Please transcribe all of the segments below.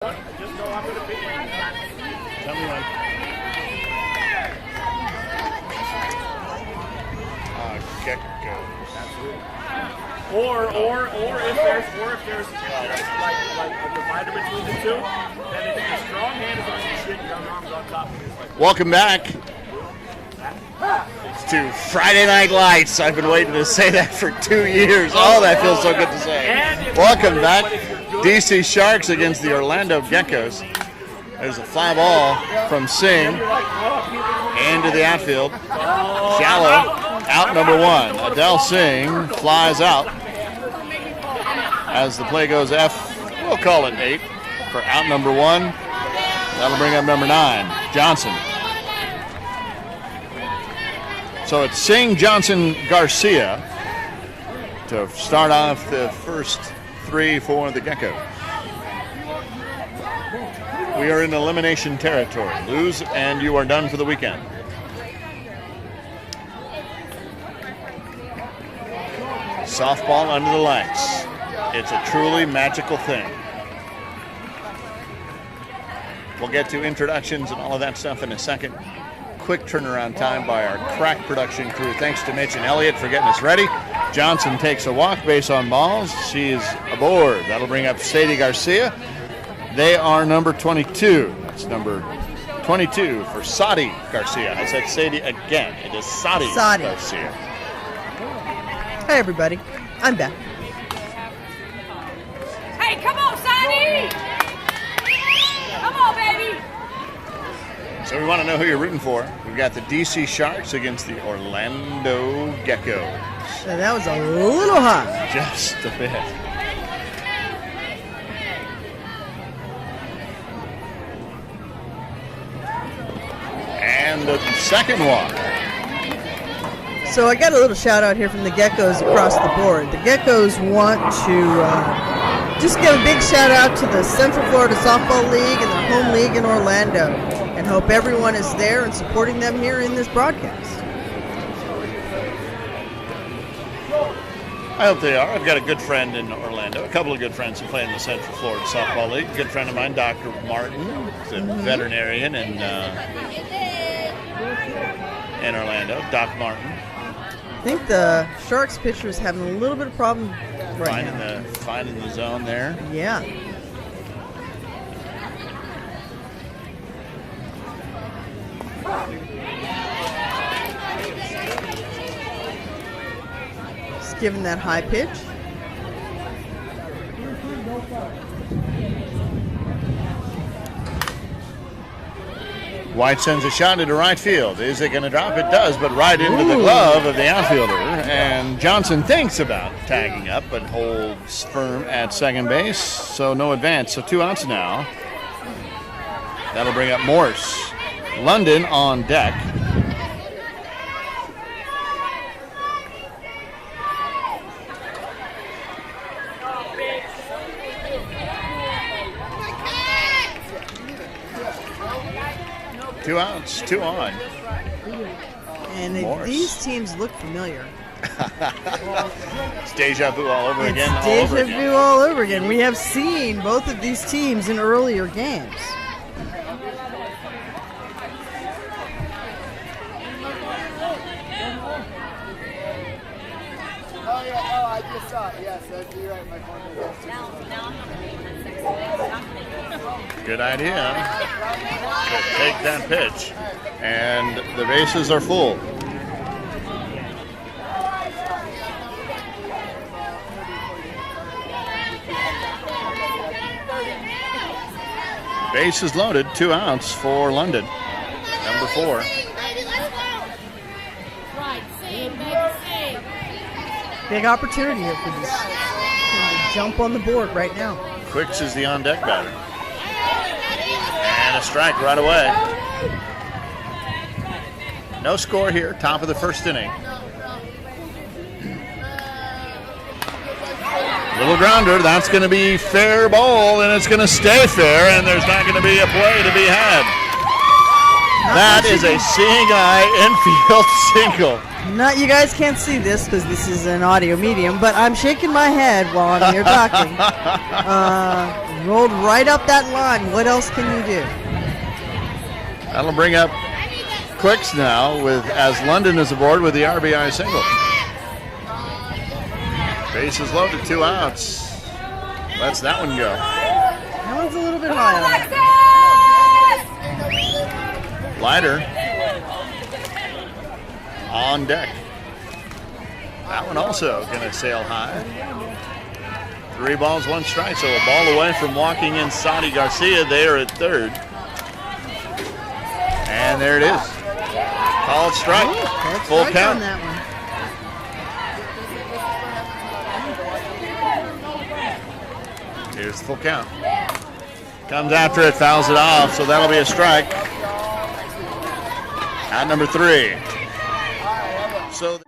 Just know I'm going to be in. Tell me when. Geckos. Absolutely. Or if there's like a divider between the two, then if your strong hand is on your shin, your other arm's on top. Welcome back to Friday Night Lights. I've been waiting to say that for 2 years. Oh, that feels so good to say. Welcome back. DC Sharks against the Orlando Geckos. There's a fly ball from Singh into the outfield. Shallow, out number one. Adele Singh flies out as the play goes F. We'll call it 8 for out number one. That'll bring up number 9, Johnson. So it's Singh, Johnson, Garcia to start off the first 3 for the Geckos. We are in elimination territory. Lose and you are done for the weekend. Softball under the lights. It's a truly magical thing. We'll get to introductions and all of that stuff in a second. Quick turnaround time by our crack production crew. Thanks to Mitch and Elliott for getting us ready. Johnson takes a walk, base on balls. She's aboard. That'll bring up Sadie Garcia. They are number 22. That's number 22 for Sadie Garcia. I said Sadie again. It is Sadie Garcia. Hi, everybody. I'm back. Hey, come on, Sadie! Come on, baby! So we want to know who you're rooting for. We've got the DC Sharks against the Orlando Geckos. So that was a little high. Just a bit. And the second walk. So I got a little shout out here from the Geckos across the board. The Geckos want to just give a big shout out to the Central Florida Softball League and their home league in Orlando, and hope everyone is there and supporting them here in this broadcast. I hope they are. I've got a good friend in Orlando, a couple of good friends who play in the Central Florida Softball League. A good friend of mine, Dr. Martin, is a veterinarian in Orlando, Doc Martin. I think the Sharks pitcher is having a little bit of problem right now. Finding the zone there. Yeah. Just giving that high pitch. White sends a shot into right field. Is it going to drop? It does, but right into the glove of the outfielder. And Johnson thinks about tagging up, but holds firm at second base. So no advance. So 2 outs now. That'll bring up Morse. London on deck. Two outs, 2 on. And these teams look familiar. It's deja vu all over again. It's deja vu all over again. We have seen both of these teams in earlier games. I just saw it. Yes, you're right. My phone is Good idea. Take that pitch. And the bases are full. Bases loaded, 2 outs for London. Number 4. Big opportunity here for this to jump on the board right now. Quicks is the on-deck batter. And a strike right away. No score here, top of the first inning. Little grounder, that's going to be fair ball, and it's going to stay fair, and there's not going to be a play to be had. That is a seeing eye infield single. Not, you guys can't see this because this is an audio medium, but I'm shaking my head while I'm here talking. Rolled right up that line. What else can you do? That'll bring up Quicks now with as London is aboard with the RBI single. Bases loaded, 2 outs. Lets that one go. That one's a little bit high. Lighter on deck. That one also going to sail high. 3 balls, 1 strike, so a ball away from walking in Saudi Garcia there at third. And there it is. Called strike. Ooh, full strike count. on that one. Here's the full count. Comes after it, fouls it off, so that'll be a strike. At number 3. So.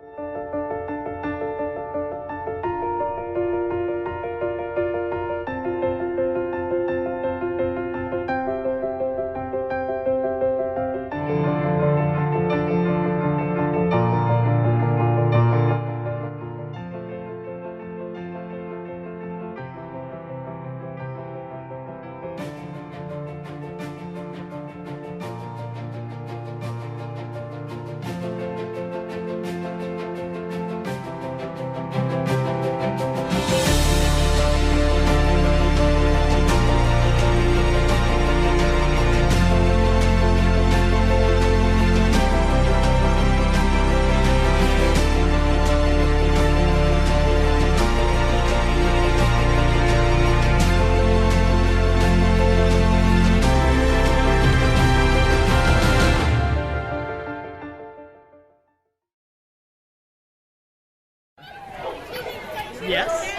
Yes.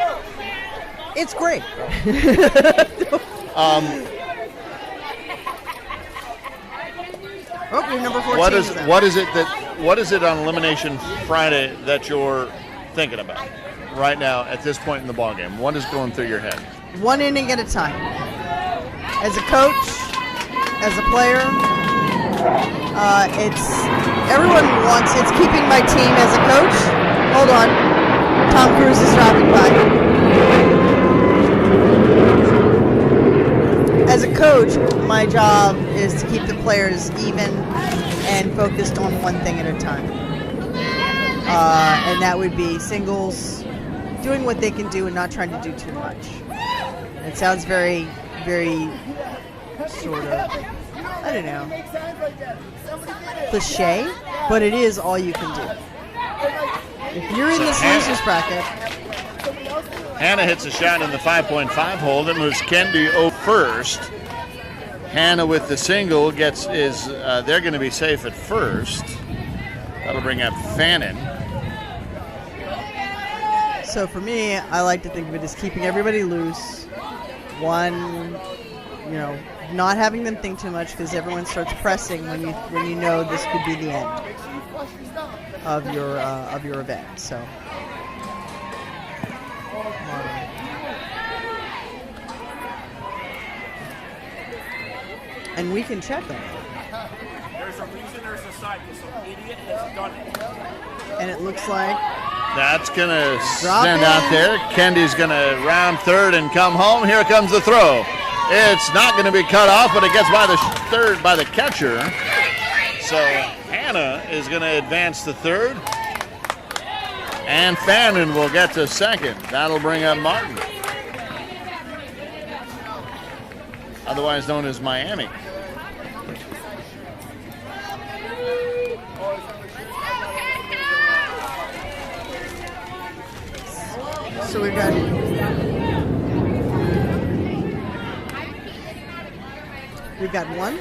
It's great. Okay, number 14. What is it on Elimination Friday that you're thinking about right now at this point in the ballgame? What is going through your head? 1 inning at a time. As a coach, as a player, it's keeping my team as a coach. Hold on. Tom Cruise is dropping by. As a coach, my job is to keep the players even and focused on one thing at a time. And that would be singles, doing what they can do and not trying to do too much. It sounds very, very sort of, I don't know, cliche, but it is all you can do. If you're in this losers bracket. Hannah hits a shot in the 5.5 hole that moves Kendi first. Hannah with the single they're going to be safe at first. That'll bring up Fannin. So for me, I like to think of it as keeping everybody loose. One, not having them think too much because everyone starts pressing when you know this could be the end of your event. So. And we can check them. There's a reason there's a side because some idiot has done it. And it looks like that's going to send out there. Kendi's going to round third and come home. Here comes the throw. It's not going to be cut off, but it gets by the third by the catcher. So Hannah is going to advance to third. And Fannin will get to second. That'll bring up Martin, otherwise known as Miami. So we've got one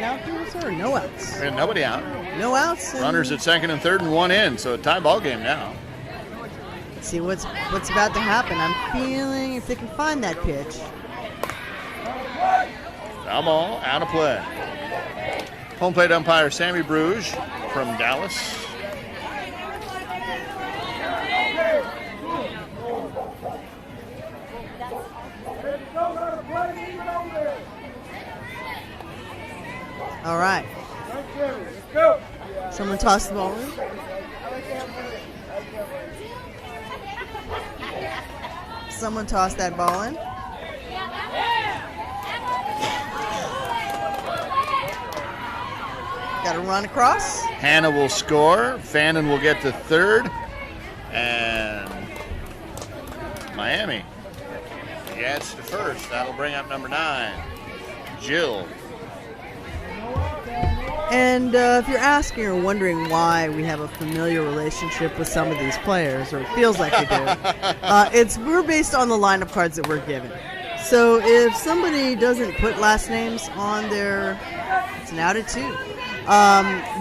out here, sir, or no outs? And nobody out. No outs. Runners at second and third and 1 in, so a tie ball game now. Let's see what's about to happen. I'm feeling if they can find that pitch. Foul ball, out of play. Home plate umpire Sammy Bruges from Dallas. All right. Someone tossed the ball in. Someone tossed that ball in. Got to run across. Hannah will score. Fannin will get to third. And Miami gets to first. That'll bring up number 9, Jill. And if you're asking or wondering why we have a familiar relationship with some of these players, or it feels like we do, we're based on the lineup cards that we're given. So if somebody doesn't put last names on their, it's an out of 2,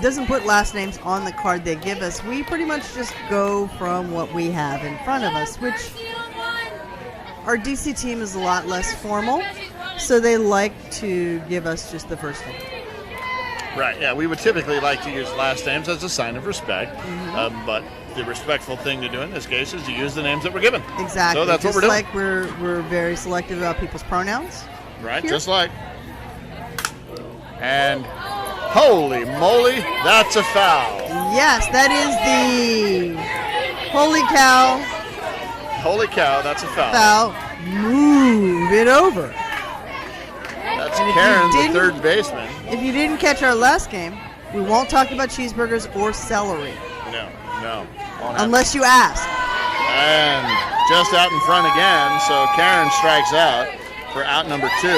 doesn't put last names on the card they give us, we pretty much just go from what we have in front of us, which our DC team is a lot less formal, so they like to give us just the first name. Right, yeah, we would typically like to use last names as a sign of respect, but the respectful thing to do in this case is to use the names that we're given. Exactly. So that's just what we're doing. Like we're very selective about people's pronouns. Right, here. just like. And holy moly, that's a foul. Yes, that is the holy cow. Holy cow, that's a foul. Foul. Move it over. That's And if Karen, you the didn't- third baseman. If you didn't catch our last game, we won't talk about cheeseburgers or celery No. Won't happen. unless you ask. And just out in front again, so Karen strikes out for out number 2.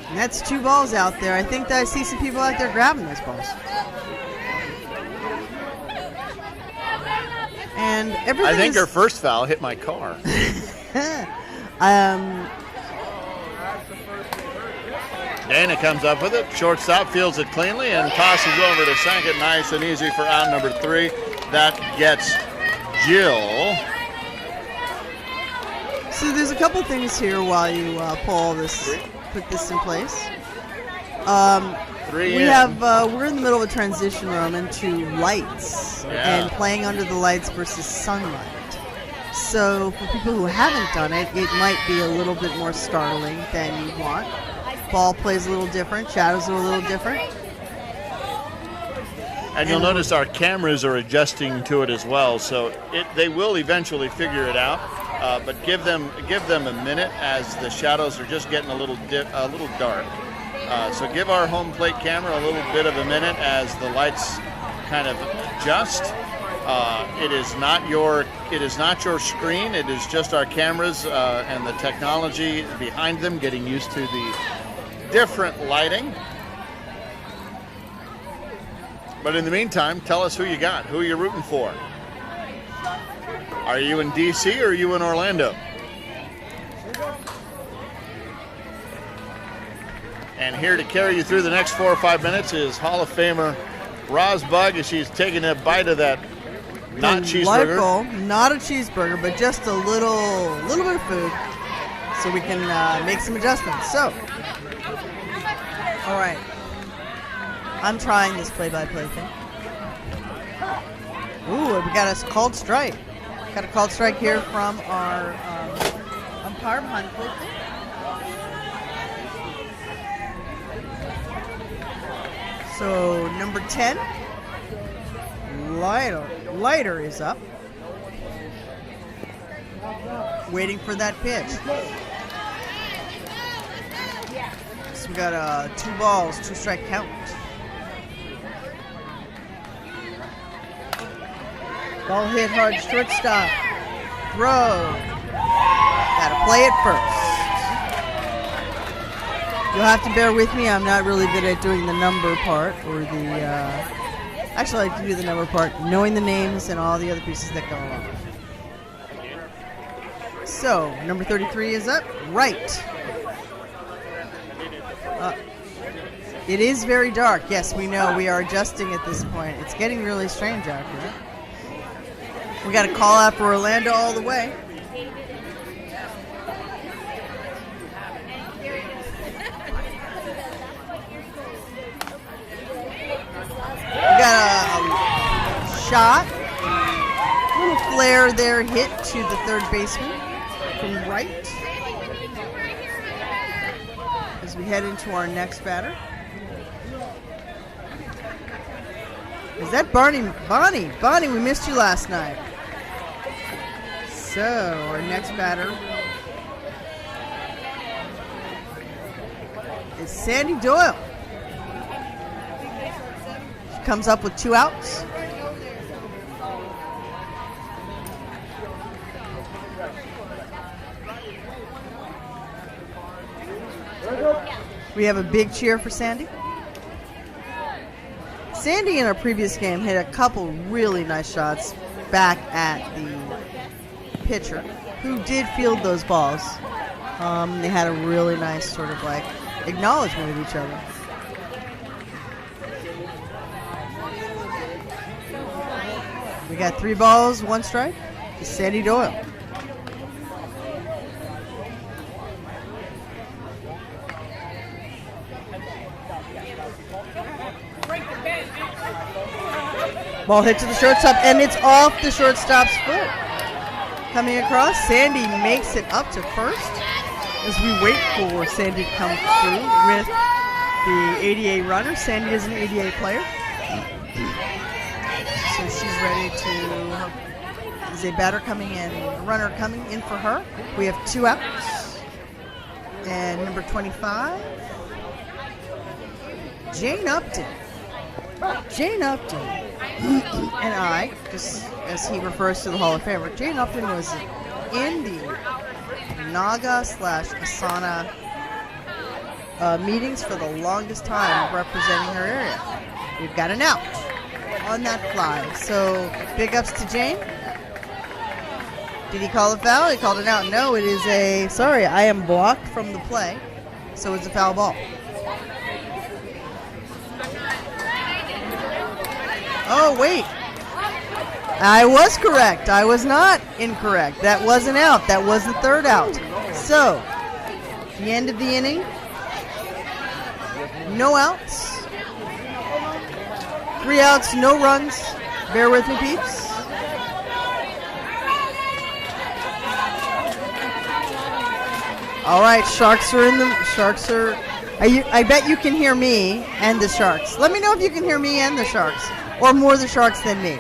And that's 2 balls out there. I think that I see some people out there grabbing those balls. And everything I think is, her first foul hit my car. Dana comes up with it. Shortstop fields it cleanly and tosses over to second. Nice and easy for out number 3. That gets Jill. So there's a couple things here while you put this in place. 3 We in. have we're in the middle of a transition room into lights and playing under the lights versus sunlight. So for people who haven't done it, it might be a little bit more startling than you want. Ball plays a little different, shadows are a little different. And you'll notice our cameras are adjusting to it as well, so they will eventually figure it out. But give them a minute as the shadows are just getting a little dark. So give our home plate camera a little bit of a minute as the lights kind of adjust. It is not your screen. It is just our cameras and the technology behind them getting used to the different lighting. But in the meantime, tell us who you got. Who are you rooting for? Are you in DC or are you in Orlando? And here to carry you through the next 4 or 5 minutes is Hall of Famer Roz Bug as she's taking a bite of that not cheeseburger. Local, not a cheeseburger, but just a little bit of food, so we can make some adjustments. So, all right, I'm trying this play-by-play thing. Ooh, we got a called strike. Got a called strike here from our umpire behind the plate thing. So number 10, Lighter is up. Waiting for that pitch. So we got 2 balls, 2 strike count. Ball hit hard, shortstop. Throw. Gotta play it first. You'll have to bear with me. I'm not really good at doing the number part or the. Actually, I like to do the number part, knowing the names and all the other pieces that go along. So, number 33 is up. Right. It is very dark. Yes, we know. We are adjusting at this point. It's getting really strange out here. We got a call out for Orlando all the way. We got a shot. A little flare there, hit to the third baseman from right. as we head into our next batter. Is that Barney? Bonnie, we missed you last night. So, our next batter is Sandy Doyle. She comes up with 2 outs. We have a big cheer for Sandy. Sandy in our previous game hit a couple really nice shots back at the pitcher, who did field those balls. They had a really nice sort of like acknowledgement of each other. We got 3 balls, 1 strike to Sandy Doyle. Ball hit to the shortstop, and it's off the shortstop's foot. Coming across, Sandy makes it up to first as we wait for Sandy to come through with the 88 runner. Sandy is an 88 player. So she's ready to, is a batter coming in, a runner coming in for her. We have 2 outs. And number 25, Jane Upton. Jane Upton and I, just as he refers to the Hall of Famer, Jane Upton was in the Naga/ASANA meetings for the longest time, representing her area. We've got an out on that fly. So big ups to Jane. Did he call a foul? He called it out. No, it is a, sorry, I am blocked from the play, so it's a foul ball. Oh, wait. I was correct. I was not incorrect. That was an out. That was the 3rd out. So, the end of the inning. No outs. 3 outs, no runs. Bear with me, peeps. All right, Sharks are in the... Sharks are... I bet you can hear me and the Sharks. Let me know if you can hear me and the Sharks. Or more the Sharks than me.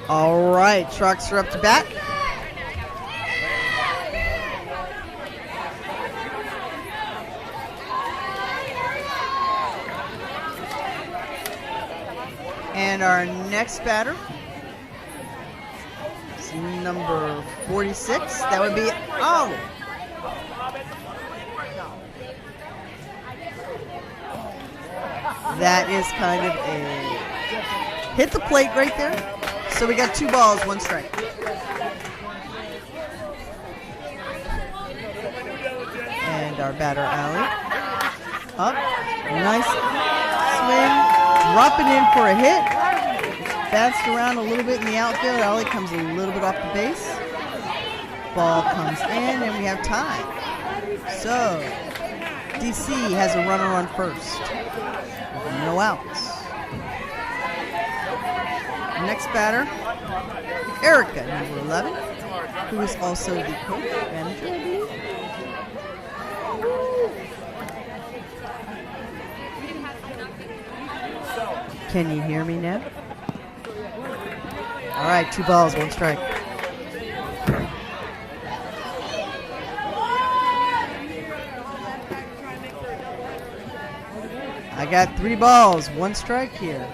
All right, Sharks are up to bat. And our next batter, number 46, that would be Ali. That is kind of a hit the plate right there. So we got 2 balls, 1 strike. And our batter, Ali. Up, nice swing, dropping in for a hit. Bounced around a little bit in the outfield. Ali comes a little bit off the base. Ball comes in, and we have time. So, DC has a runner on first. No outs. Next batter, Erica, number 11, who is also the coach manager, I believe. Can you hear me now? All right, 2 balls, 1 strike. I got 3 balls, 1 strike here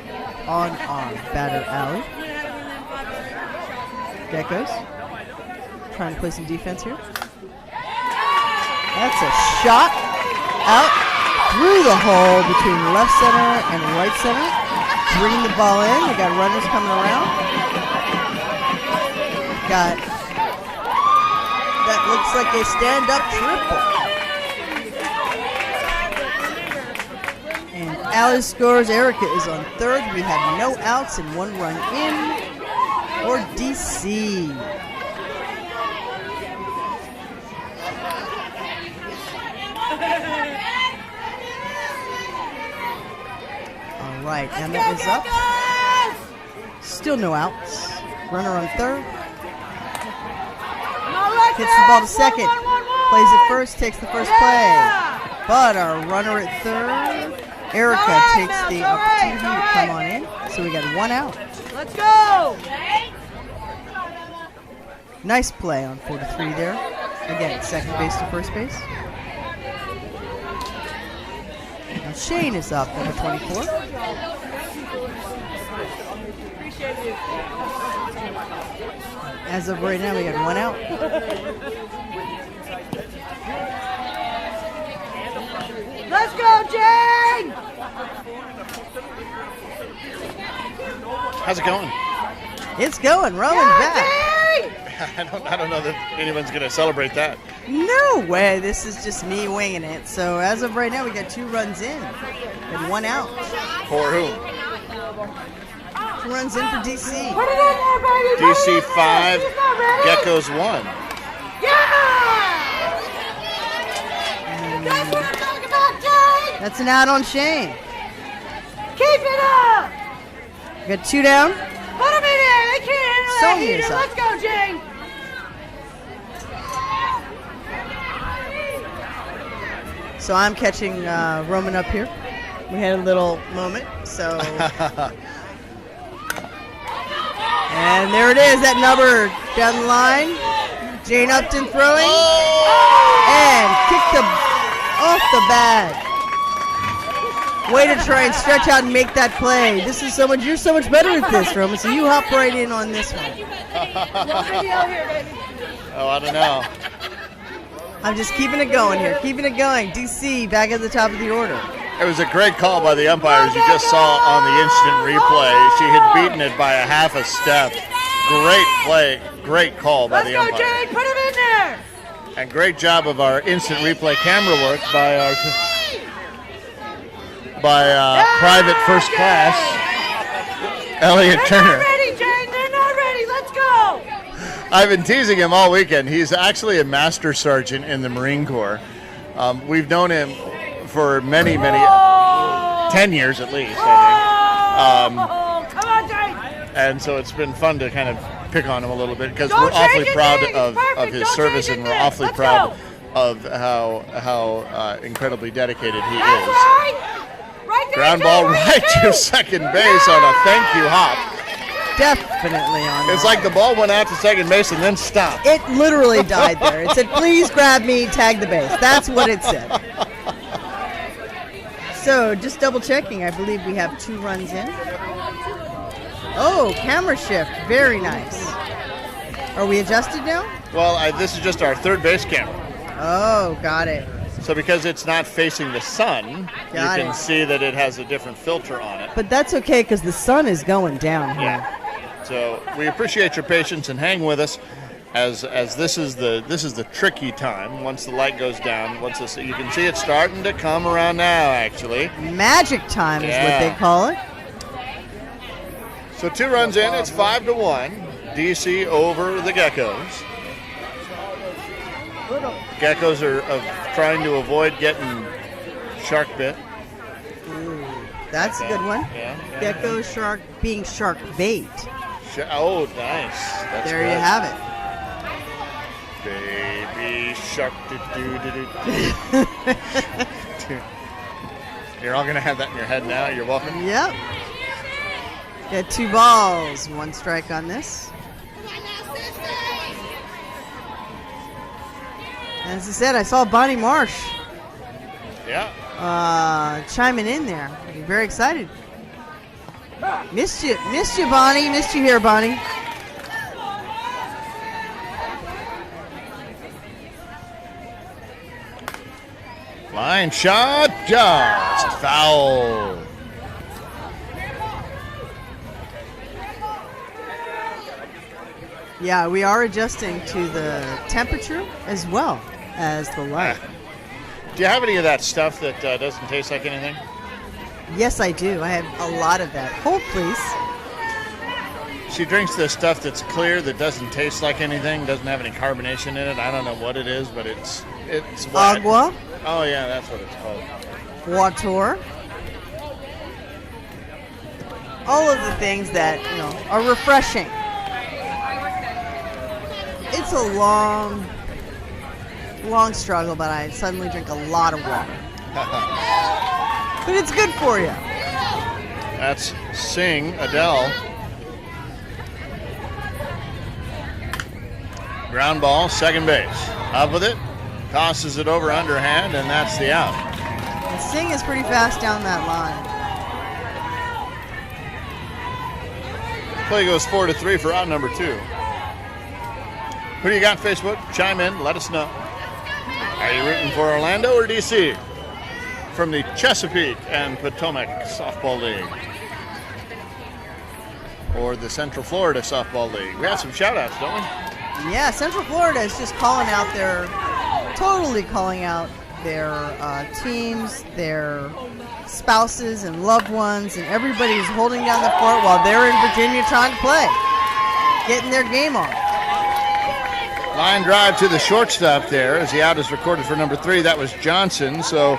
on our batter, Ali. Geckos trying to play some defense here. That's a shot out through the hole between left center and right center. Bringing the ball in. They got runners coming around. Got, that looks like a stand-up triple. And Ali scores. Erica is on 3rd. We have no outs and 1 run in for DC. All right, Emmett is up. Still no outs. Runner on third. Alexis, Hits the ball to second. 1-1-1-1. Plays it first, takes the first play. But our runner at third, Erica, takes the opportunity to come on in. So we got 1 out. Let's go. Nice play on 4-3 there. Again, second base to first base. Now Shane is up, number 24. As of right now, we got 1 out. Let's go, Jane. How's it going? It's going. Roman's back. Jane. I don't know that anyone's going to celebrate that. No way. This is just me winging it. So as of right now, we got 2 runs in and 1 out. For whom? 2 runs in for DC. Put it in there, baby. Put it DC in there. 5, She's not ready. Geckos 1. Yeah. That's what I'm talking about, Jane. That's an out on Shane. Keep it up. We got 2 down. Put them in there. They can't handle that Sonia's heater. up. Let's go, Jane. So I'm catching Roman up here. We had a little moment. So. And there it is, that number down the line. Jane Upton throwing. And kicked off the bag. Way to try and stretch out and make that play. This is so much. You're so much better at this, Roman. So you hop right in on this one. Oh, I don't know. I'm just keeping it going here. Keeping it going. DC back at the top of the order. It was a great call by the umpires. You just saw on the instant replay. She had beaten it by a half a step. Great play. Great call by Let's the go, umpire. Jane. Put him in there. And great job of our instant replay camera work by our private first class, Elliot They're Turner. not ready, Jane. They're not ready. Let's go. I've been teasing him all weekend. He's actually a master sergeant in the Marine Corps. We've known him for many, 10 years at least, I Come on, Jane. think. And so it's been fun to kind of pick on him a little bit because Don't we're awfully change proud anything. of Perfect. his Don't service change and we're anything. awfully Let's proud go. of how incredibly dedicated he That's is. right. Right there, Ground Jane, ball right right there. to second base on a thank you hop. Definitely on It's that. like the ball went out to second base and then stopped. It literally died there. It said, please grab me, tag the base. That's what it said. So, just double checking. I believe we have 2 runs in. Oh, camera shift. Very nice. Are we adjusted now? Well, this is just our third base camera. Oh, got it. So because it's not facing the sun, Got you can it. see that it has a different filter on it. But that's okay because the sun is going down here. Yeah. So we appreciate your patience and hang with us as this is the tricky time. Once the light goes down, you can see it starting to come around now actually. Magic time is what Yeah. they call it. So 2 runs in, it's 5-1. DC over the Geckos. Geckos are trying to avoid getting shark bit. Ooh, that's a good one. Yeah. Gecko shark being shark bait. Oh, nice. That's There good. you have it. Baby shark. You're all going to have that in your head now. You're welcome. Yep. Got 2 balls, 1 strike on this. As I said, I saw Bonnie Marsh Yeah. chiming in there. I'm very excited. Missed you, Bonnie. Missed you here, Bonnie. Line shot, just foul. Yeah, we are adjusting to the temperature as well as the light. Do you have any of that stuff that doesn't taste like anything? Yes, I do. I have a lot of that. Hold, please. She drinks this stuff that's clear that doesn't taste like anything, doesn't have any carbonation in it. I don't know what it is, but it's wet. Agua, Oh yeah, that's what it's called. water. all of the things that, are refreshing. It's a long struggle, but I suddenly drink a lot of water. But it's good for you. That's Sing, Adele. Ground ball, second base. Up with it. Tosses it over underhand, and that's the out. And Sing is pretty fast down that line. Play goes 4-3 for out number 2. Who do you got, Facebook? Chime in, let us know. Are you rooting for Orlando or DC? From the Chesapeake and Potomac Softball League. Or the Central Florida Softball League. We have some shout-outs, don't we? Yeah, Central Florida is just totally calling out their teams, their spouses and loved ones, and everybody who's holding down the fort while they're in Virginia trying to play, getting their game on. Line drive to the shortstop there as the out is recorded for number 3. That was Johnson, so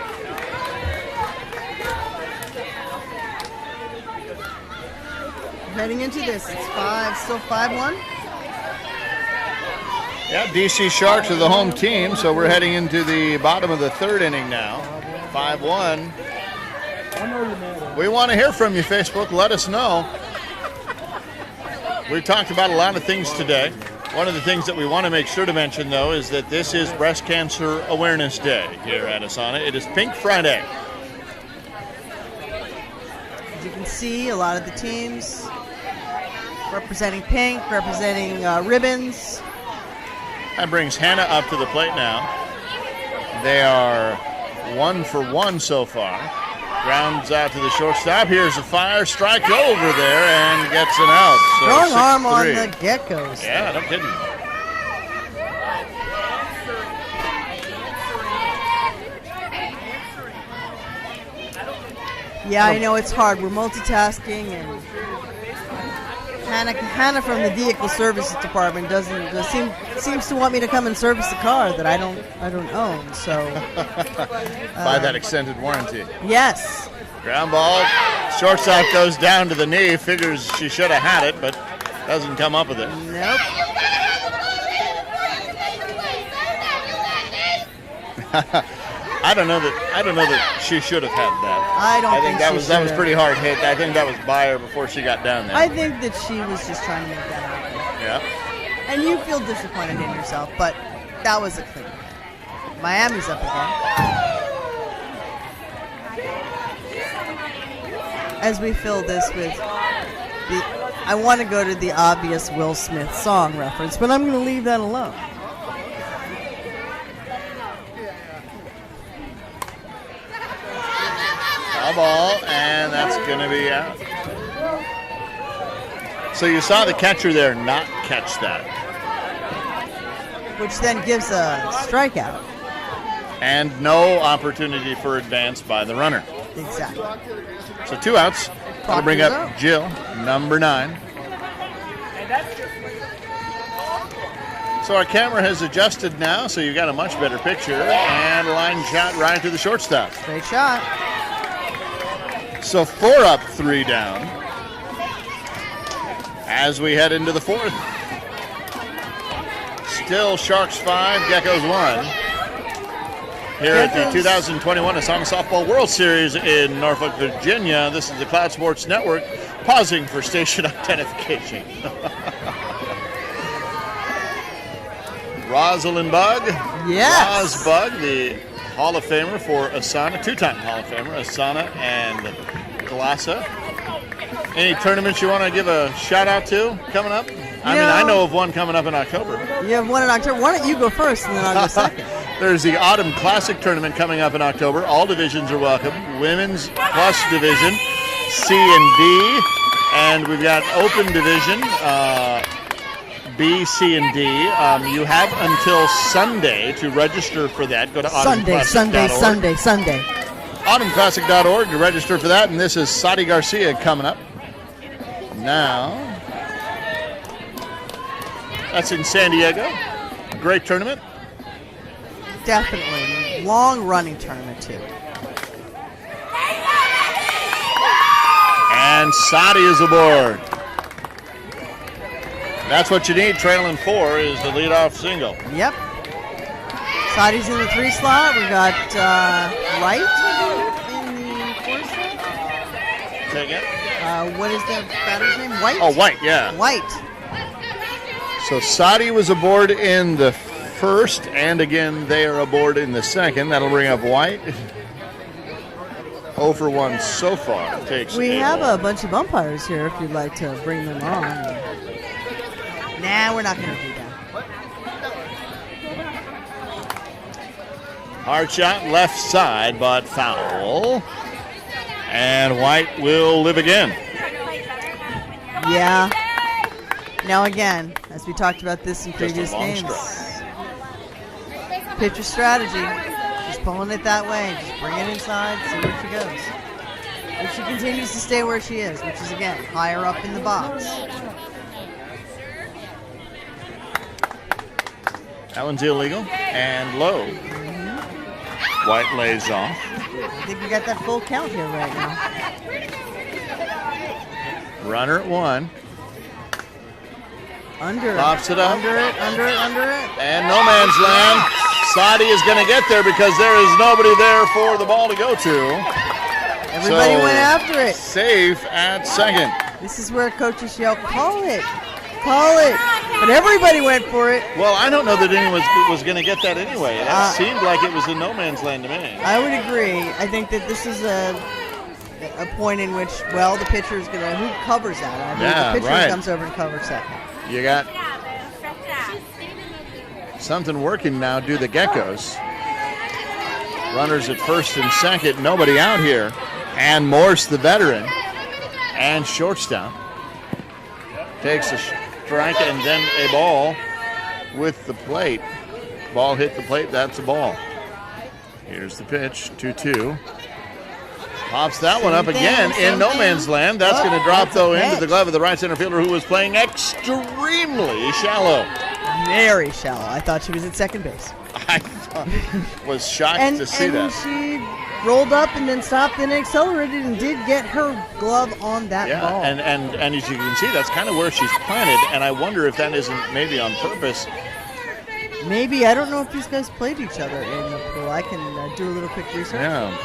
heading into this, it's still 5-1. yeah, DC Sharks are the home team, so we're heading into the bottom of the 3rd inning now. 5-1. We want to hear from you, Facebook. Let us know. We've talked about a lot of things today. One of the things that we want to make sure to mention, though, is that this is Breast Cancer Awareness Day here at ASANA. It is Pink Friday. As you can see, a lot of the teams representing pink, representing ribbons. That brings Hannah up to the plate now. They are 1 for 1 so far. Grounds out to the shortstop. Here's a fire strike over there and gets an out. So Strong arm 6-3. on the Geckos. Yeah, no kidding. Yeah, I know it's hard. We're multitasking, and Hannah from the Vehicle Services Department seems to want me to come and service the car that I don't own. So Buy that extended warranty. yes. Ground ball. Shortstop goes down to the knee. Figures she should have had it, but doesn't come up with it. Nope. I don't know that she should have had that. I don't think that she was should've. pretty hard hit. I think that was by her before she got down there. I think that she was just trying to make that happen. Yeah. And you feel disappointed in yourself, but that was a clean. Miami's up again. As we fill this with I want to go to the obvious Will Smith song reference, but I'm going to leave that alone. Foul ball, and that's going to be out. So you saw the catcher there not catch that. Which then gives a strikeout. And no opportunity for advance by the runner. Exactly. So 2 outs. That'll bring up Jill, number 9. So our camera has adjusted now, so you've got a much better picture. And a line shot right to the shortstop. Great shot. So 4 up, 3 down. As we head into the 4th. Still Sharks 5, Geckos 1. Here at the 2021 ASANA Softball World Series in Norfolk, Virginia. This is the Cloud Sports Network, pausing for station identification. Rosalind Bug. Yes. Roz Bug, the Hall of Famer for ASANA, 2-time Hall of Famer, ASANA and Glossa. Any tournaments you want to give a shout out to coming up? I know of one coming up in October. You have one in October. Why don't you go first and then I'll go second? There's the Autumn Classic Tournament coming up in October. All divisions are welcome. Women's Plus Division, C and D. And we've got Open Division, B, C, and D. You have until Sunday to register for that. Go to autumnclassic.org. Sunday. autumnclassic.org to register for that. And this is Sadi Garcia coming up. Now, that's in San Diego. Great tournament. Definitely. Long running tournament too. And Sadi is aboard. That's what you need, trailing 4 is the leadoff single. Yep. Sadi's in the 3 slot. We got Wright in the 4 slot. Say again? What is the batter's name? White? Oh, White, yeah. White. So Sadi was aboard in the first, and again, they are aboard in the second. That'll bring up White. 0 for 1 so far. We have a bunch of umpires here if you'd like to bring them on. Nah, we're not going to do that. Hard shot left side, but foul. And White will live again. Yeah. Now again, as we talked about this in previous a long games, stroke. pitcher strategy, just pulling it that way, just bring it inside, see where she goes. If she continues to stay where she is, which is again higher up in the box. That one's illegal and low. White lays off. I think we got that full count here right now. Runner at 1. Under it. Pops it up. Under it, under it, under it. And no man's land. Sadi is going to get there because there is nobody there for the ball to go to. Everybody went after it. Safe at second. This is where coaches yell, call it, call it. But everybody went for it. Well, I don't know that anyone was going to get that anyway. That seemed like it was a no man's land to me. I would agree. I think that this is a point in which, well, the pitcher is going to, who covers that? I mean, the pitcher comes over and covers second. You got something working now, do the Geckos. Runners at first and second, nobody out here. And Morse, the veteran, and shortstop, takes a strike and then a ball with the plate. Ball hit the plate, that's a ball. Here's the pitch, 2-2. Pops that one up again in no man's land. That's going to drop, though, into the glove of the right center fielder who was playing extremely shallow. Very shallow. I thought she was at second base. I was shocked to see that. And she rolled up and then stopped and accelerated and did get her glove on that ball. And as you can see, that's kind of where she's planted, and I wonder if that isn't maybe on purpose. Maybe. I don't know if these guys played each other in the pool. I can do a little quick research. Yeah.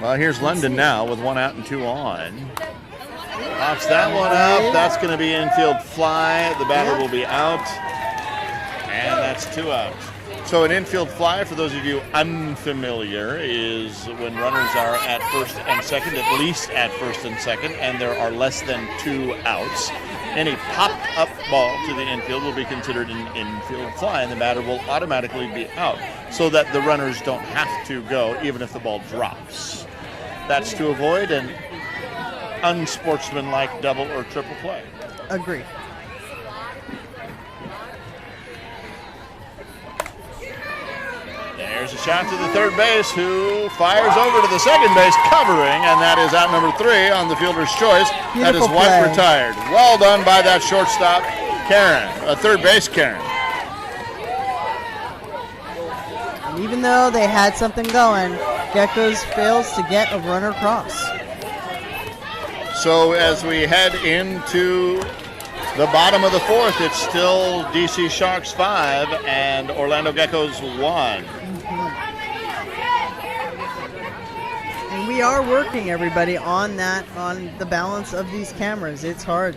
Well, here's London now with 1 out and 2 on. Pops that one up. That's going to be infield fly. The batter will be out. And that's 2 outs. So an infield fly, for those of you unfamiliar, is when runners are at first and second, at least at first and second, and there are less than 2 outs. Any popped-up ball to the infield will be considered an infield fly, and the batter will automatically be out, so that the runners don't have to go, even if the ball drops. That's to avoid an unsportsmanlike double or triple play. Agree. There's a shot to the third base, who fires over to the second base, covering, and that is out number 3 on the fielder's choice. That is White retired. Well done by that shortstop, Karen, third base Karen. And even though they had something going, Geckos fails to get a runner across. So as we head into the bottom of the 4th, it's still DC Sharks 5 and Orlando Geckos 1. And we are working, everybody, on the balance of these cameras. It's hard.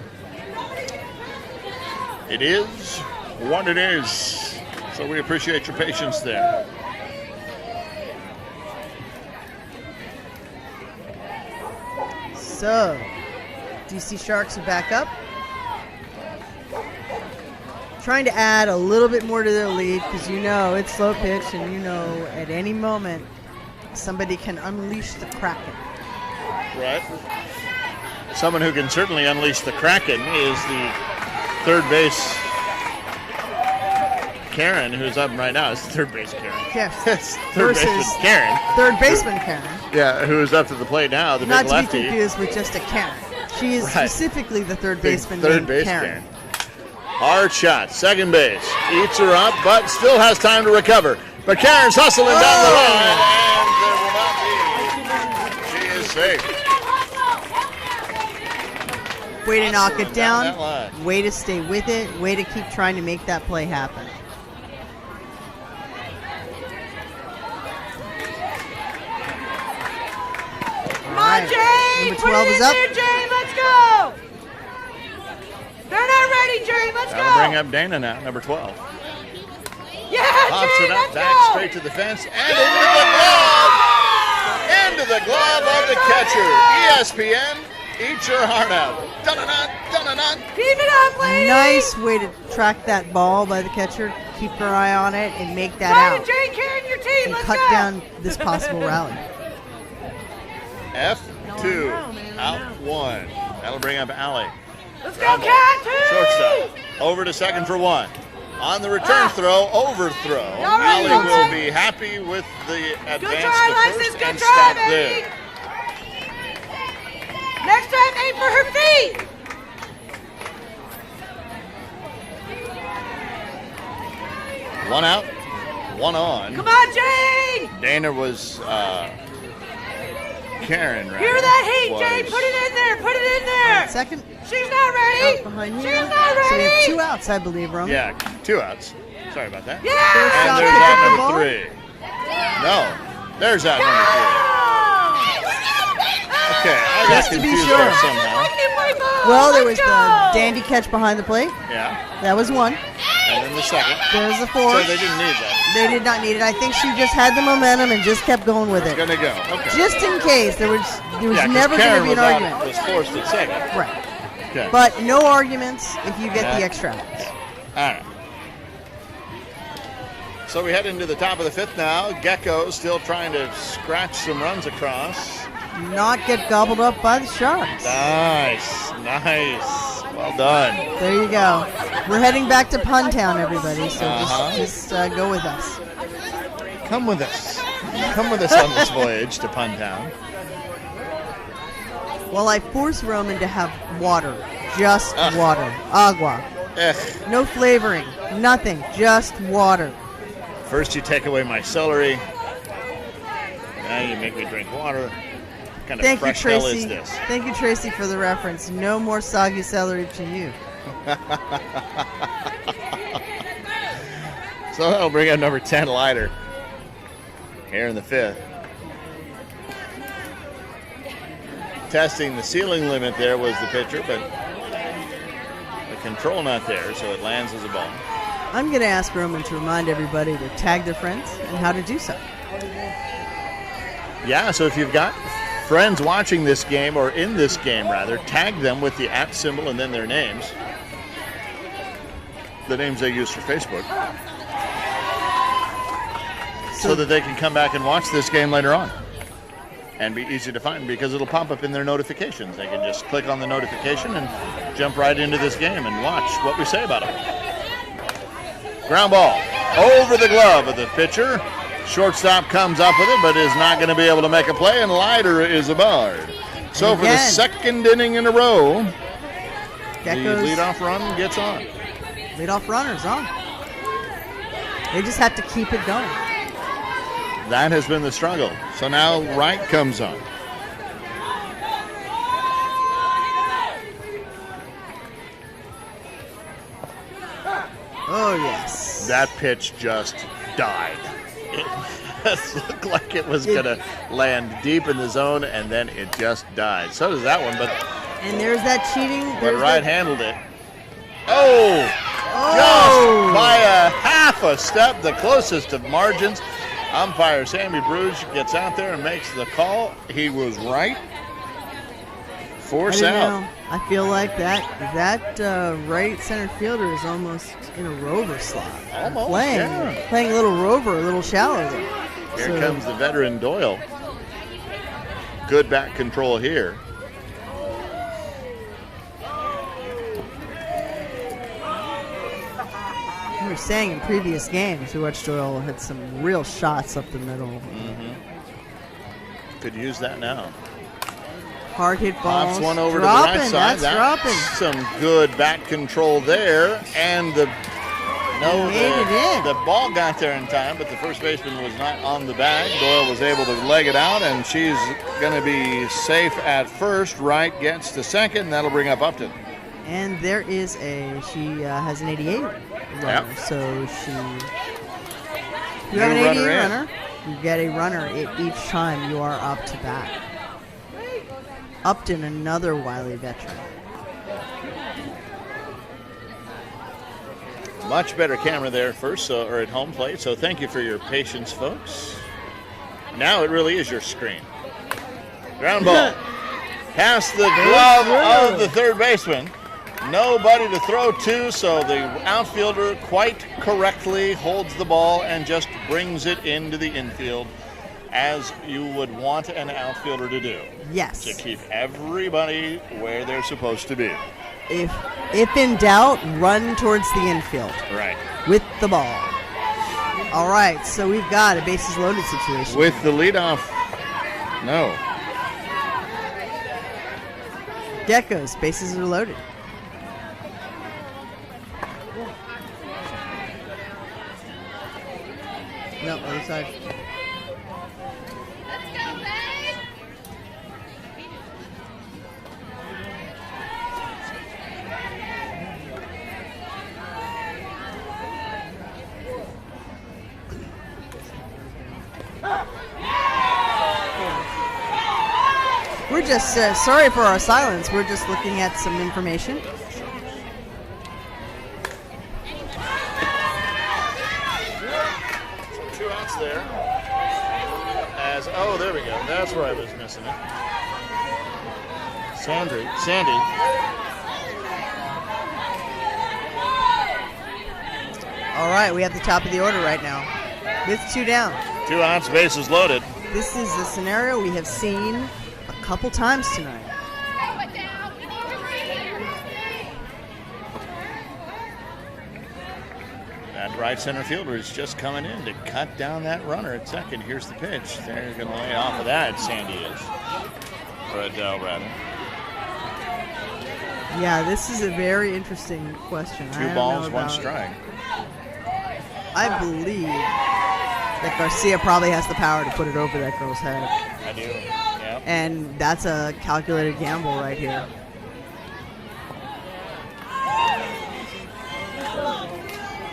It is what it is. So we appreciate your patience there. So, DC Sharks are back up. Trying to add a little bit more to their lead because you know it's slow pitch and you know at any moment somebody can unleash the Kraken. Right. Someone who can certainly unleash the Kraken is the third base Karen, who's up right now. It's third base Karen. Yes. Third baseman Karen. Third baseman Karen. Yeah, who's up to the plate now, the Not big lefty. Not to be confused with just a Karen. She is specifically the third baseman third named base Karen. Hard shot, second base. Eats her up, but still has time to recover. But Karen's hustling down the line, and there will not be. She is safe. Way to knock it Down that down. line. Way to stay with it. Way to keep trying to make that play happen. Come on, Jane! Number Put 12 it is in up. there, Jane! Let's go! They're not ready, Jane! Let's That'll bring go! up Dana now, number 12. Yeah, Pops Jane! it up, Let's back go! straight to the fence, and into the glove! Into the glove of the catcher. ESPN, eat your heart out. Dun-dun-dun, dun-dun-dun. Keep it up, lady! Nice way to track that ball by the catcher. Keep her eye on it and make that Ryan out. Jane carrying your team! And Let's cut go! down this possible rally. F2, out 1. That'll bring up Allie. Let's go, Cat! Two! Shortstop, over to second for 1. On the return throw, overthrow. All right, Allie will Allie. be happy with the advance Good try, to Lysis! first Good and try, stop baby! there. Next time, aim for her feet! One out, one on. Come on, Jane! Dana was Karen, right? Hear that heat, Jane! Put it in there! Put it in there! Second, She's not ready! out behind here. She's not So we have ready! 2 outs, I believe, Roman. Yeah, 2 outs. Sorry about that. Yeah! And Stop there's it, out the number ball. 3. No, there's out number 3. Okay, I got Just to be confused sure. there somehow. Well, there was the dandy catch behind the plate. Yeah, That was 1. and then the second. There's the So 4. they didn't need that. They did not need it. I think she just had the momentum and just kept going with it. Gonna go. Okay. Just in case. There was Yeah, 'cause never going Karen to be an was out- argument. was forced at second. Right. Okay. But no arguments if you get the Yeah. extra outs. All right. So we head into the top of the 5th now. Geckos still trying to scratch some runs across. Not get gobbled up by the Sharks. Nice, nice. Well done. There you go. We're heading back to Puntown, everybody. So Uh-huh. just go with us. Come with us. Come with us on this voyage to Puntown. Well, I force Roman to have water. Just Ugh. water. Agua. Ugh. No flavoring. Nothing. Just water. First you take away my celery. Now you make me drink water. What kind of Thank you, fresh hell Tracy. is this? Thank you, Tracy, for the reference. No more soggy celery to you. So that'll bring up number 10, Leiter. Here in the 5th. Testing the ceiling limit there was the pitcher, but the control not there, so it lands as a ball. I'm going to ask Roman to remind everybody to tag their friends and how to do so. Yeah, so if you've got friends watching this game, or in this game rather, tag them with the @ symbol and then their names. The names they use for Facebook. So that they can come back and watch this game later on. And be easy to find because it'll pop up in their notifications. They can just click on the notification and jump right into this game and watch what we say about it. Ground ball over the glove of the pitcher. Shortstop comes up with it, but is not going to be able to make a play, and Leiter is a barred. So for the Again. 2nd inning in a row, the Geckos, leadoff run gets on. leadoff runners on. They just have to keep it going. That has been the struggle. So now Wright comes on. Oh, yes. That pitch just died. It just looked like it was going to land deep in the zone, and then it just died. So does that one, but And there's that cheating. There's Wright that- handled it. Oh! Oh! Just by a half a step, the closest of margins. Umpire Sammy Bruges gets out there and makes the call. He was right. I Force don't out. know. I feel like that right center fielder is almost in a rover slot. Almost, playing, yeah. playing a little rover, a little shallow there. Here So- comes the veteran Doyle. Good back control here. We were saying in previous games, George Doyle had some real shots up the middle. Could use that now. Hard hit balls. Pops one over dropping, to the right side. That's dropping. Some good back control there. And the No, Made it in. the ball got there in time, but the first baseman was not on the bag. Doyle was able to leg it out, and she's going to be safe at first. Wright gets to second. That'll bring up Upton. And there is she has an 88 runner. Yep. So she. You New have an 88 runner in. runner. You get a runner each time you are up to bat. Upton, another wily veteran. Much better camera there first, or at home plate. So thank you for your patience, folks. Now it really is your screen. Ground ball. Past the glove of the third baseman. Nobody to throw to, so the outfielder quite correctly holds the ball and just brings it into the infield, as you would want an outfielder to do. Yes. To keep everybody where they're supposed to be. If in doubt, run towards the infield. Right. With the ball. All right, so we've got a bases loaded situation. With the leadoff, no. Geckos, bases are loaded. No, other side. Let's go, babe. We're just sorry for our silence. We're just looking at some information. Two outs there. Oh, there we go. That's where I was missing it. Sandy. All right, we have the top of the order right now with 2 down. 2 outs, bases loaded. This is a scenario we have seen a couple times tonight. Throw it down. We need you right here. That right center fielder is just coming in to cut down that runner at second. Here's the pitch. They're going to lay off of that, Sandy is. Or Adele, rather. Yeah, this is a very interesting question. 2 balls, 1 strike. I believe that Garcia probably has the power to put it over that girl's head. I do, yeah. And that's a calculated gamble right here.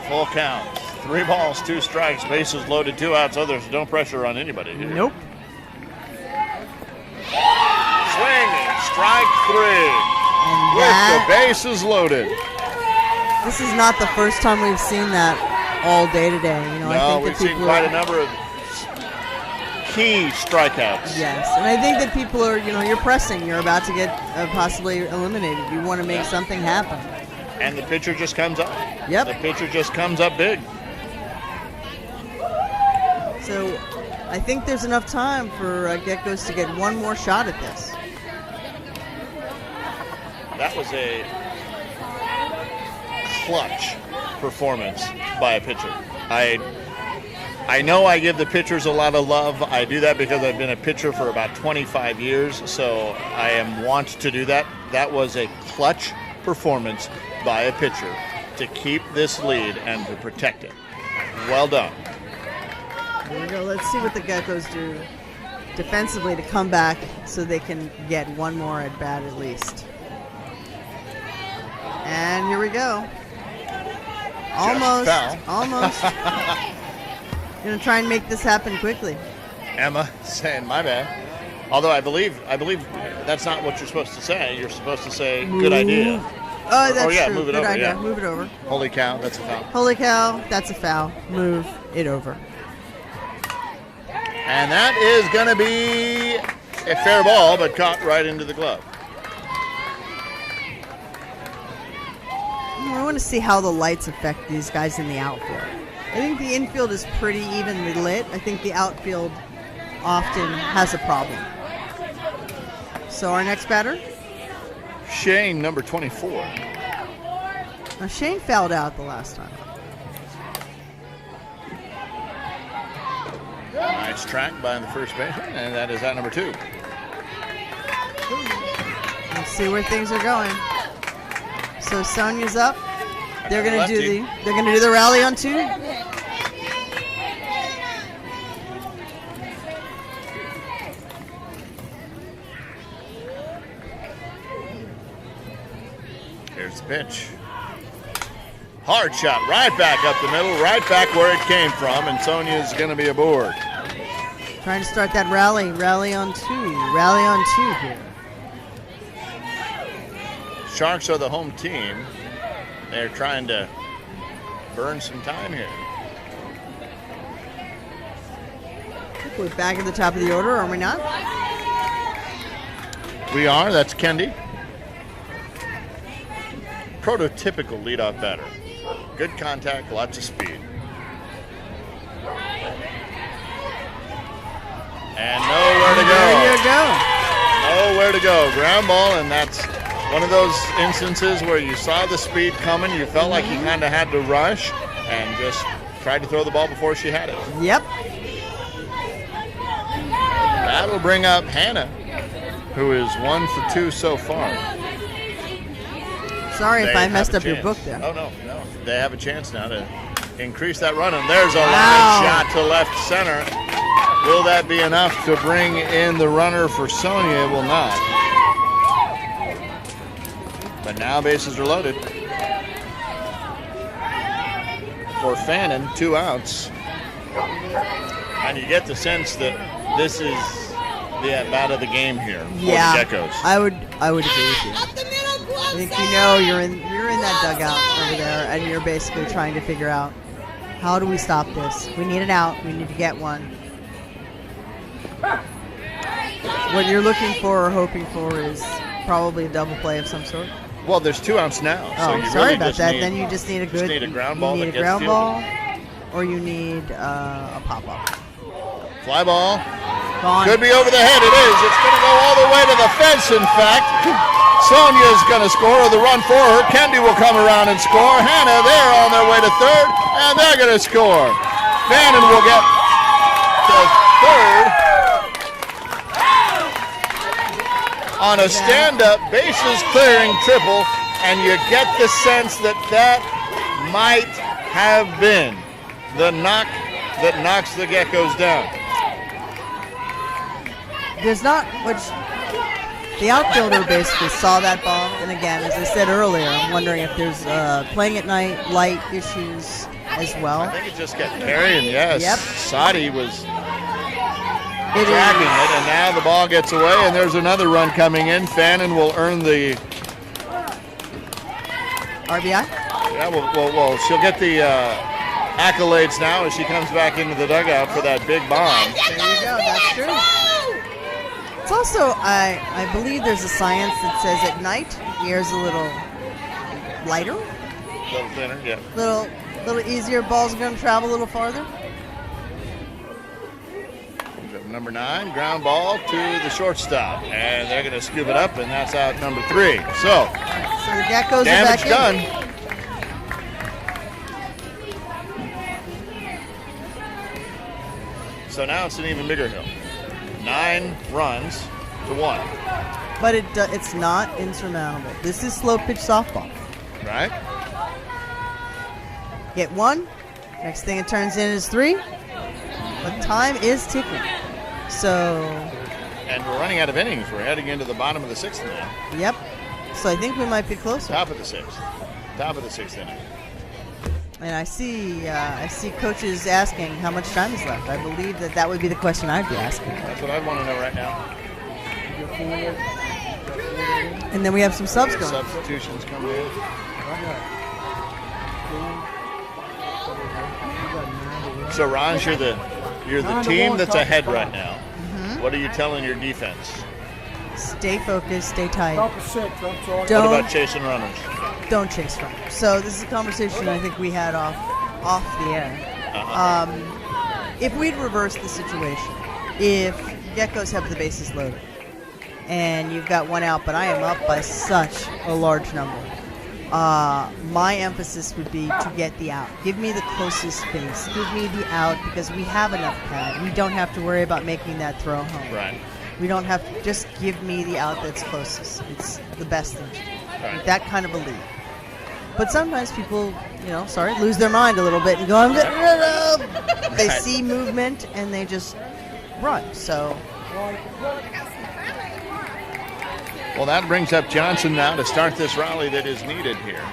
Full count. 3 balls, 2 strikes, bases loaded, 2 outs. Others, no pressure on anybody here. Nope. Swinging, strike 3. And With that, the bases loaded. this is not the first time we've seen that all day today. You know, I No, think we've that seen people quite are, a number of key strikeouts. Yes, and I think that people are, you're pressing. You're about to get possibly eliminated. You want to make something happen. And the pitcher just comes up. Yep. The pitcher just comes up big. So I think there's enough time for Geckos to get one more shot at this. That was a clutch performance by a pitcher. I know I give the pitchers a lot of love. I do that because I've been a pitcher for about 25 years, so I am wont to do that. That was a clutch performance by a pitcher to keep this lead and to protect it. Well done. Here we go. Let's see what the Geckos do defensively to come back so they can get one more at bat at least. And here we go. Almost. foul. Almost. Gonna try and make this happen quickly. Emma saying my bad. Although I believe that's not what you're supposed to say. You're supposed to say good idea. Oh, that's yeah, true. move it Good over, idea. yeah. Move it over. Holy cow, that's a foul. Holy cow, that's a foul. Move it over. And that is going to be a fair ball, but caught right into the glove. I want to see how the lights affect these guys in the outfield. I think the infield is pretty evenly lit. I think the outfield often has a problem. So our next batter? Shane, number 24. Now Shane fouled out the last time. Nice track by the first baseman, and that is out number 2. Let's see where things are going. So Sonia's up. They're gonna do the rally on 2. Here's the pitch. Hard shot right back up the middle, right back where it came from, and Sonia's going to be aboard. Trying to start that rally on 2 here. Sharks are the home team. They're trying to burn some time here. We're back at the top of the order, are we not? We are. That's Kendi. Prototypical leadoff batter. Good contact, lots of speed. And nowhere to go. There you go. Nowhere to go. Ground ball, and that's one of those instances where you saw the speed coming, you felt like you kind of had to rush, and just tried to throw the ball before she had it. Yep. That'll bring up Hannah, who is 1 for 2 so far. Sorry if They I messed have up a your chance. book there. Oh, no. They have a chance now to increase that run, and there's a Wow. line shot to left center. Will that be enough to bring in the runner for Sonia? It will not. But now bases are loaded. For Fannin, 2 outs. And you get the sense that this is the at-bat of the game here for the Geckos. I would agree with you. I think you're in that dugout over there, and you're basically trying to figure out, how do we stop this? We need an out. We need to get one. What you're looking for or hoping for is probably a double play of some sort. Well, there's 2 outs now. So Oh, you sorry really about just that. need- Then you just need a good. need a ground ball You that need a gets ground ball, or you need a pop up. Fly ball. Gone. Could be over the head. It is. It's going to go all the way to the fence, in fact. Sonia's going to score the run for her. Kendi will come around and score. Hannah, they're on their way to third, and they're going to score. Fannin will get to third on a stand-up, bases-clearing triple, and you get the sense that that might have been the knock that knocks the Geckos down. There's not much. The outfielder basically saw that ball, and again, as I said earlier, I'm wondering if there's playing at night light issues as well. I think it just got carrying, yes. Yep. Sadi was It dragging is. it, and now the ball gets away, and there's another run coming in. Fannin will earn the... RBI? Yeah, well, she'll get the accolades now as she comes back into the dugout for that big bomb. There you go. That's true. It's also, I believe there's a science that says at night the air's a little lighter, A little thinner, yeah. little easier. Balls are going to travel a little farther. Number 9, ground ball to the shortstop, and they're going to scoop it up, and that's out number 3. So the Geckos are damage back done. in. So now it's an even bigger hill. 9 runs to 1, But it's not insurmountable. This is slow pitch softball. right? Get 1. Next thing it turns in is 3. But time is ticking. So, And we're running out of innings. We're heading into the bottom of the 6th now. yep. So I think we might be closer. Top of the 6th. Top of the 6th inning. And I see coaches asking how much time is left. I believe that would be the question I'd be asking. That's what I want to know right now. And then we have some subs going. Substitutions coming in. So, Ron, you're the team that's ahead right now. Mm-hmm. What are you telling your defense? Stay focused, stay tight. Top of 6, that's all. What about chasing runners? Don't chase runners. So this is a conversation I think we had off the air. If we'd reverse the situation, if Geckos have the bases loaded and you've got 1 out, but I am up by such a large number, my emphasis would be to get the out. Give me the closest space. Give me the out because we have enough pad. We don't have to worry about making that throw home. Right. We don't have to just give me the out that's closest. It's the best thing to do. Right. With that kind of a lead. But sometimes people, lose their mind a little bit and go, I'm getting rid of. They see movement and they just run. So. Well, that brings up Johnson now to start this rally that is needed here.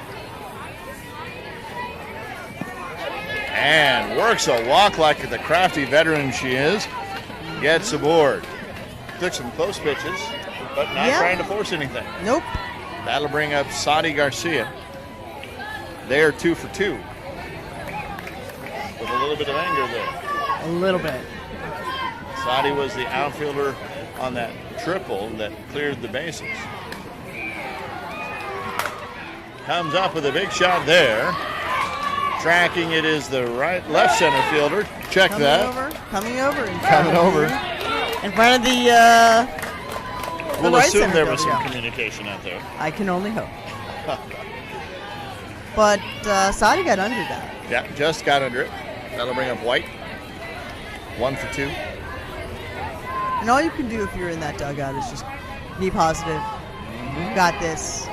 And works a walk like the crafty veteran she is. Gets aboard. Took some close pitches, but not trying to force anything. Nope. That'll bring up Sadi Garcia. They are 2 for 2. With a little bit of anger there. A little bit. Sadi was the outfielder on that triple that cleared the bases. Comes up with a big shot there. Tracking it is the left center fielder. Check that. Coming over. Coming over. In front of the We'll right assume center there was fielder, some communication out there. I can only hope. But Sadi got under that. Yeah, just got under it. That'll bring up White. 1 for 2. And all you can do if you're in that dugout is just be positive. We've got this.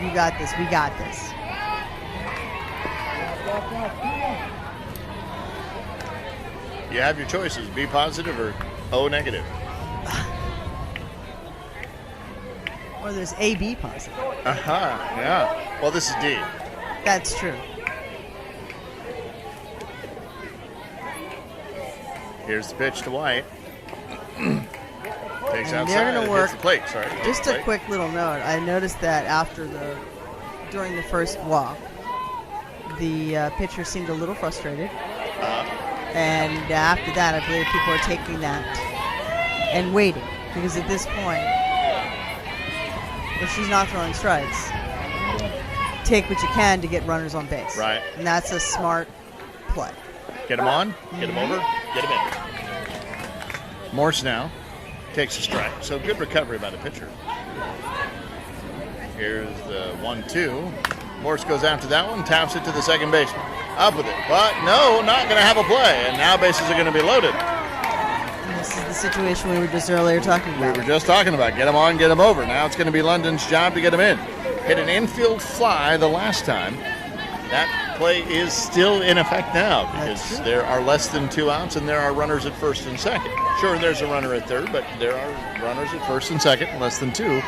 You got this. We got this. You have your choices. Be positive or O negative. Or there's AB positive. Yeah. Well, this is D. That's true. Here's the pitch to White. Takes And outside. they're gonna Hits work. the plate. Sorry. Just a quick little note. I noticed that during the first walk, the pitcher seemed a little frustrated. And after that, I believe people are taking that and waiting. Because at this point, if she's not throwing strikes, take what you can to get runners on base. Right. And that's a smart play. Get him on. Get him over. Get him in. Morse now takes a strike. So good recovery by the pitcher. Here's the 1-2. Morse goes after that one, taps it to the second baseman. Up with it, but no, not going to have a play. And now bases are going to be loaded. And this is the situation we were just earlier talking about. We were just talking about get him on, get him over. Now it's going to be London's job to get him in. Hit an infield fly the last time. That play is still in effect now because there are less than 2 outs and there are runners at first and second. Sure, there's a runner at third, but there are runners at first and second, less than 2.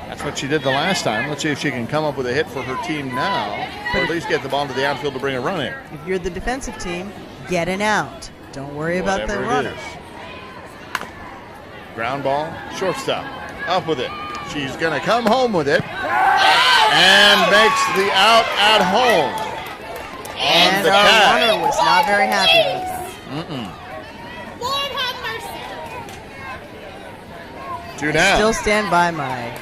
That's what she did the last time. Let's see if she can come up with a hit for her team now, or at least get the ball to the outfield to bring a run in. If you're the defensive team, get an out. Don't worry about the runners. Ground ball, shortstop, up with it. She's going to come home with it and makes the out at home. And our runner was not very happy with that. Lord have mercy. 2 down. Still stand by my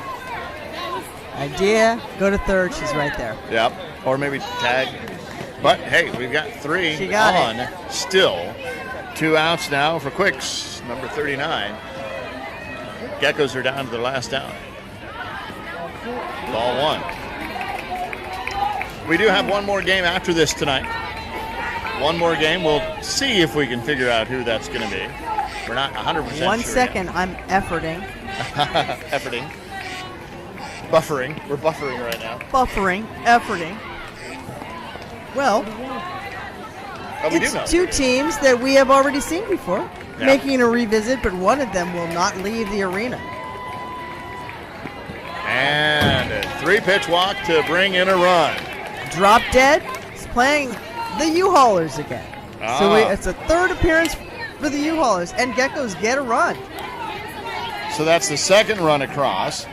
idea. Go to third. She's right there. Yep. Or maybe tag. But hey, we've got 3 She got on. it. Still 2 outs now for Quicks, number 39. Geckos are down to their last out. Ball 1. We do have one more game after this tonight. One more game. We'll see if we can figure out who that's going to be. We're not 100% sure. 1 second. Yet. I'm efforting. Efforting. Buffering. We're buffering right now. Efforting. Well, Oh, we do know. it's 2 teams that we have already seen before, Yeah. making a revisit, but one of them will not leave the arena. And a 3-pitch walk to bring in a run. Drop Dead is playing the U-Haulers again. So it's a 3rd appearance for the U-Haulers, and Geckos get a run. So that's the 2nd run across.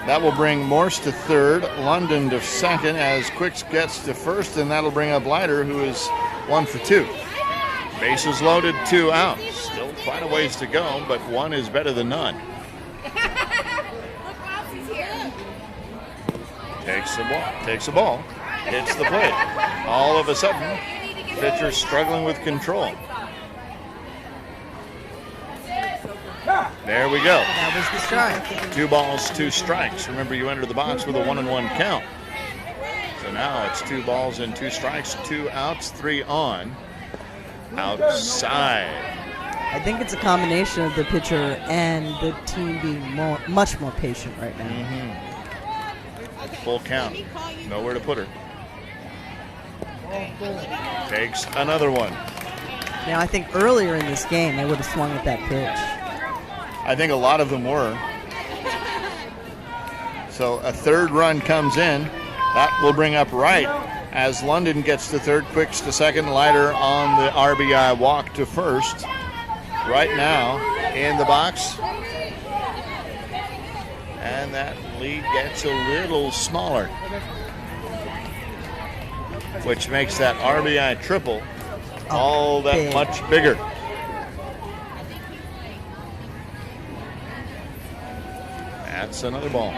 That will bring Morse to 3rd, London to 2nd, as Quicks gets to 1st, and that'll bring up Leiter, who is 1 for 2. Bases loaded, 2 outs. Still quite a ways to go, but 1 is better than none. Takes the ball, hits the plate. All of a sudden, pitcher's struggling with control. There we go. That was the strike. 2 balls, 2 strikes. Remember, you enter the box with a 1-1 count. So now it's 2 balls and 2 strikes, 2 outs, 3 on. Outside. I think it's a combination of the pitcher and the team being much more patient right now. Full count. Nowhere to put her. Takes another one. Now, I think earlier in this game, they would have swung at that pitch. I think a lot of them were. So a third run comes in. That will bring up right as London gets to third, Quicks to second, Leiter on the RBI walk to first. Right now in the box. And that lead gets a little smaller, which makes that RBI triple all that big. much bigger. That's another ball.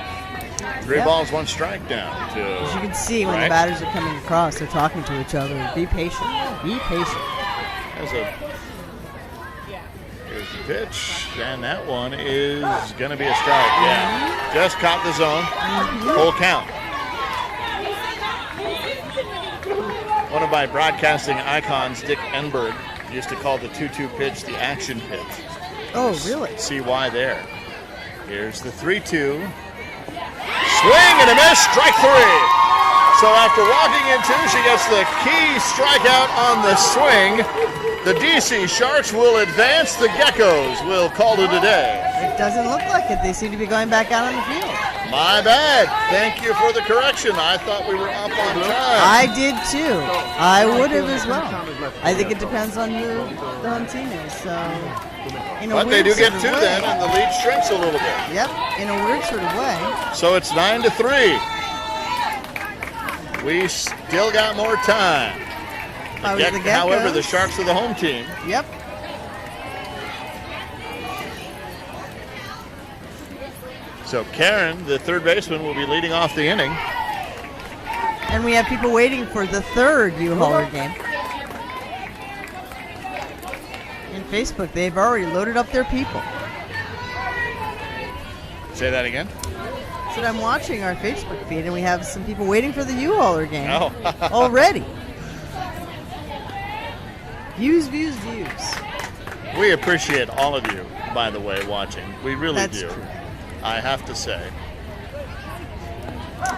3 Yep. balls, 1 strike down to As you can see, when the right. batters are coming across, they're talking to each other. Be patient. Be patient. Here's the pitch, and that one is going to be a strike. Yeah, just caught the zone. Full count. One of my broadcasting icons, Dick Enberg, used to call the 2-2 pitch the action pitch. Oh, really? See why there. Here's the 3-2. Swing and a miss, strike 3. So after walking in 2, she gets the key strikeout on the swing. The DC Sharks will advance. The Geckos will call it a day. It doesn't look like it. They seem to be going back out on the field. My bad. Thank you for the correction. I thought we were up on time. I did too. I would have as well. I think it depends on who the home team is. So, in a But they weird do get sort 2 of way. then, and the lead shrinks a little bit. Yep, in a weird sort of way. So it's 9-3. We still got more time. However, the Sharks are the home team. Yep. So Karen, the third baseman, will be leading off the inning. And we have people waiting for the third U-Hauler game. In Facebook, they've already loaded up their people. Say that again? So I'm watching our Facebook feed, and we have some people waiting for the U-Hauler game Oh. already. Views, views, views. We appreciate all of you, by the way, watching. We really That's do. true. I have to say.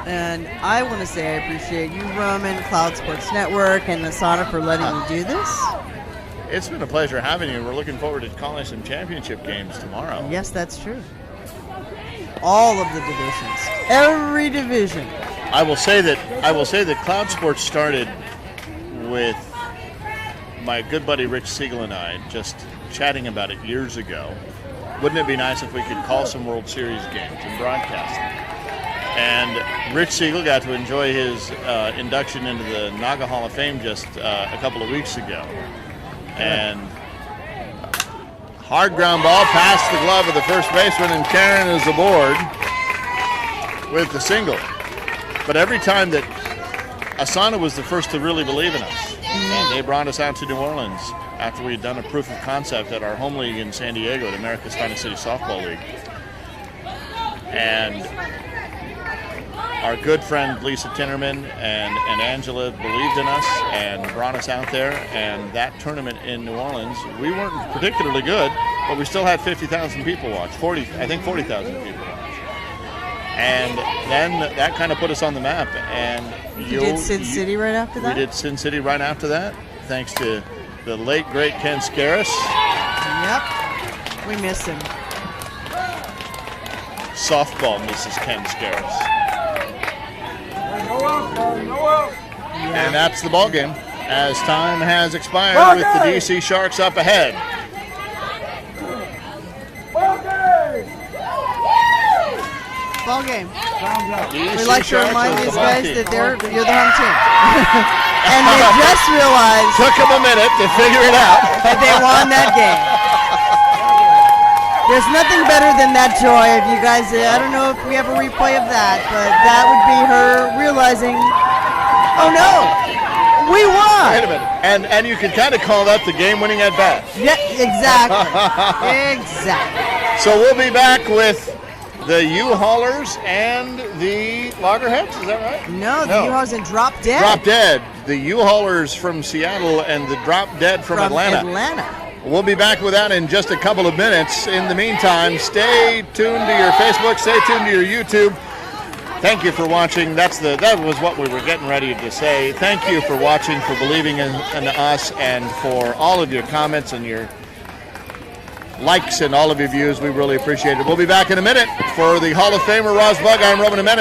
And I want to say I appreciate you, Roman, Cloud Sports Network, and ASANA for letting me do this. It's been a pleasure having you. We're looking forward to calling some championship games tomorrow. Yes, that's true. All of the divisions. Every division. I will say that Cloud Sports started with my good buddy Rich Siegel and I just chatting about it years ago. Wouldn't it be nice if we could call some World Series games and broadcast them? And Rich Siegel got to enjoy his induction into the Naga Hall of Fame just a couple of weeks ago. And hard ground ball past the glove of the first baseman, and Karen is aboard with the single. But every time that ASANA was the first to really believe in us, and they brought us out to New Orleans after we had done a proof of concept at our home league in San Diego at America's Finest City Softball League. And our good friend Lisa Tinnerman and Angela believed in us and brought us out there. And that tournament in New Orleans, we weren't particularly good, but we still had 50,000 people watch. 40,000 people watch. And then that kind of put us on the map. And You did Sin City right after that? We did Sin City right after that, thanks to the late, great Ken Scaris. Yep. We miss him. Softball misses Ken Scaris. Yeah. And that's the ball game as time has expired with the DC Sharks up ahead. Ball game. DC We like to Sharks remind is these the home guys team. that you're the home team. And they just realized Took them a minute to figure it out. that they won that game. There's nothing better than that joy. If you guys, I don't know if we have a replay of that, but that would be her realizing, oh no, we won. Wait a minute. And you can kind of call that the game-winning at bat. Yeah, exactly. Exactly. So we'll be back with the U-Haulers and the Loggerheads, is that right? No, the U-Haulers and Drop Dead. Drop Dead. The U-Haulers from Seattle and the Drop Dead from Atlanta. We'll be back with that in just a couple of minutes. In the meantime, stay tuned to your Facebook, stay tuned to your YouTube. Thank you for watching. That was what we were getting ready to say. Thank you for watching, for believing in us, and for all of your comments and your likes and all of your views. We really appreciate it. We'll be back in a minute for the Hall of Famer Ross Bug. I'm Roman Jimenez.